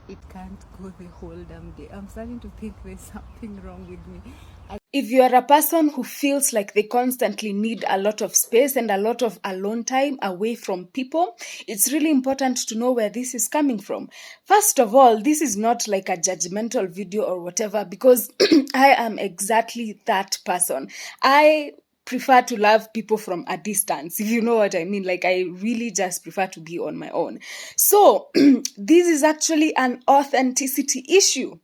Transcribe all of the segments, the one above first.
it can't go the whole damn day. I'm starting to think there's something wrong with me. If you are a person who feels like they constantly need a lot of space and a lot of alone time away from people, it's really important to know where this is coming from. First of all, this is not like a judgmental video or whatever, because I am exactly that person. I prefer to love people from a distance, if you know what I mean. Like, I really just prefer to be on my own. So this is actually an authenticity issue.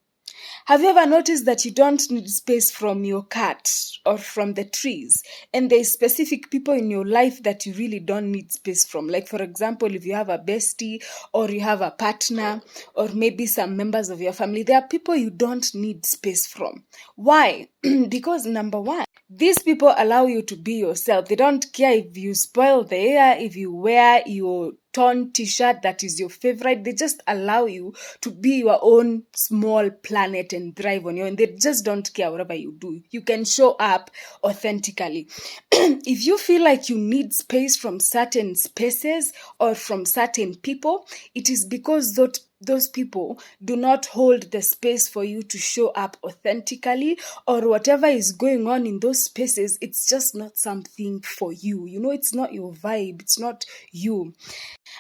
Have you ever noticed that you don't need space from your cat or from the trees? And there's specific people in your life that you really don't need space from. Like, for example, if you have a bestie or you have a partner or maybe some members of your family, there are people you don't need space from. Why? Because number one, these people allow you to be yourself. They don't care if you spoil the air, if you wear your torn t-shirt that is your favorite. They just allow you to be your own small planet and thrive on your own. They just don't care whatever you do. You can show up authentically. If you feel like you need space from certain spaces or from certain people, it is because those people do not hold the space for you to show up authentically, or whatever is going on in those spaces, it's just not something for you. You know, it's not your vibe, it's not you.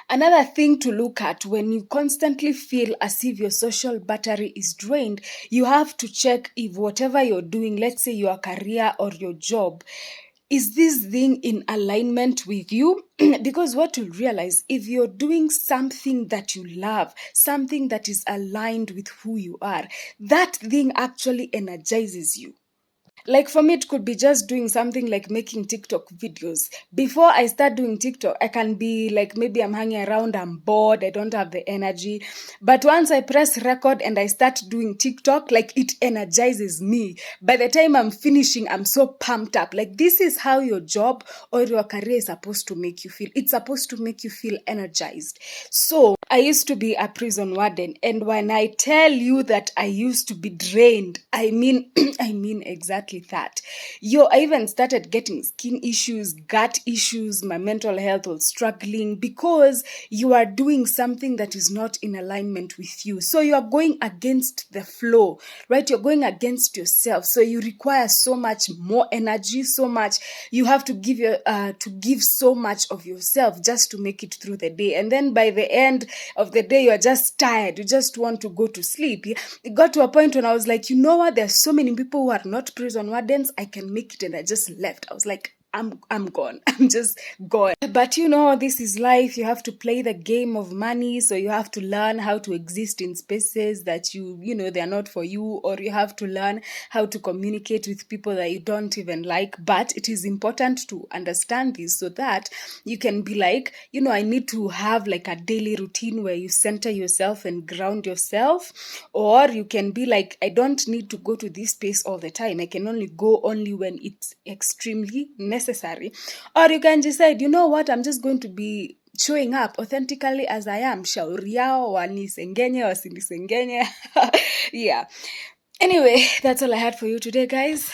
Another thing to look at: when you constantly feel as if your social battery is drained, you have to check if whatever you're doing, let's say your career or your job, is this thing in alignment with you? Because what you'll realize, if you're doing something that you love, something that is aligned with who you are, that thing actually energizes you. Like, for me, it could be just doing something like making TikTok videos. Before I start doing TikTok, I can be like, maybe I'm hanging around, I'm bored, I don't have the energy. But once I press record and I start doing TikTok, like, it energizes me. By the time I'm finishing, I'm so pumped up. Like, this is how your job or your career is supposed to make you feel. It's supposed to make you feel energized. So I used to be a prison warden, and when I tell you that I used to be drained, I mean I mean exactly that. I even started getting skin issues, gut issues, my mental health was struggling, because you are doing something that is not in alignment with you. So you are going against the flow, right? You're going against yourself. So you require so much more energy, so much. You have to give so much of yourself just to make it through the day. And then by the end of the day, you're just tired. You just want to go to sleep. It got to a point when I was like, you know what? There's so many people who are not prison wardens. I can make it. And I just left. I was like, I'm gone. I'm just gone. But this is life. You have to play the game of money. So you have to learn how to exist in spaces that they're not for you, or you have to learn how to communicate with people that you don't even like. But it is important to understand this so that you can be like, I need to have like a daily routine where you center yourself and ground yourself. Or you can be like, I don't need to go to this space all the time. I can only go when it's extremely necessary. Or you can decide, you know what, I'm just going to be showing up authentically as I am. Shauri yao wanisengenye wasinisengenye. Yeah. Anyway, that's all I had for you today, guys.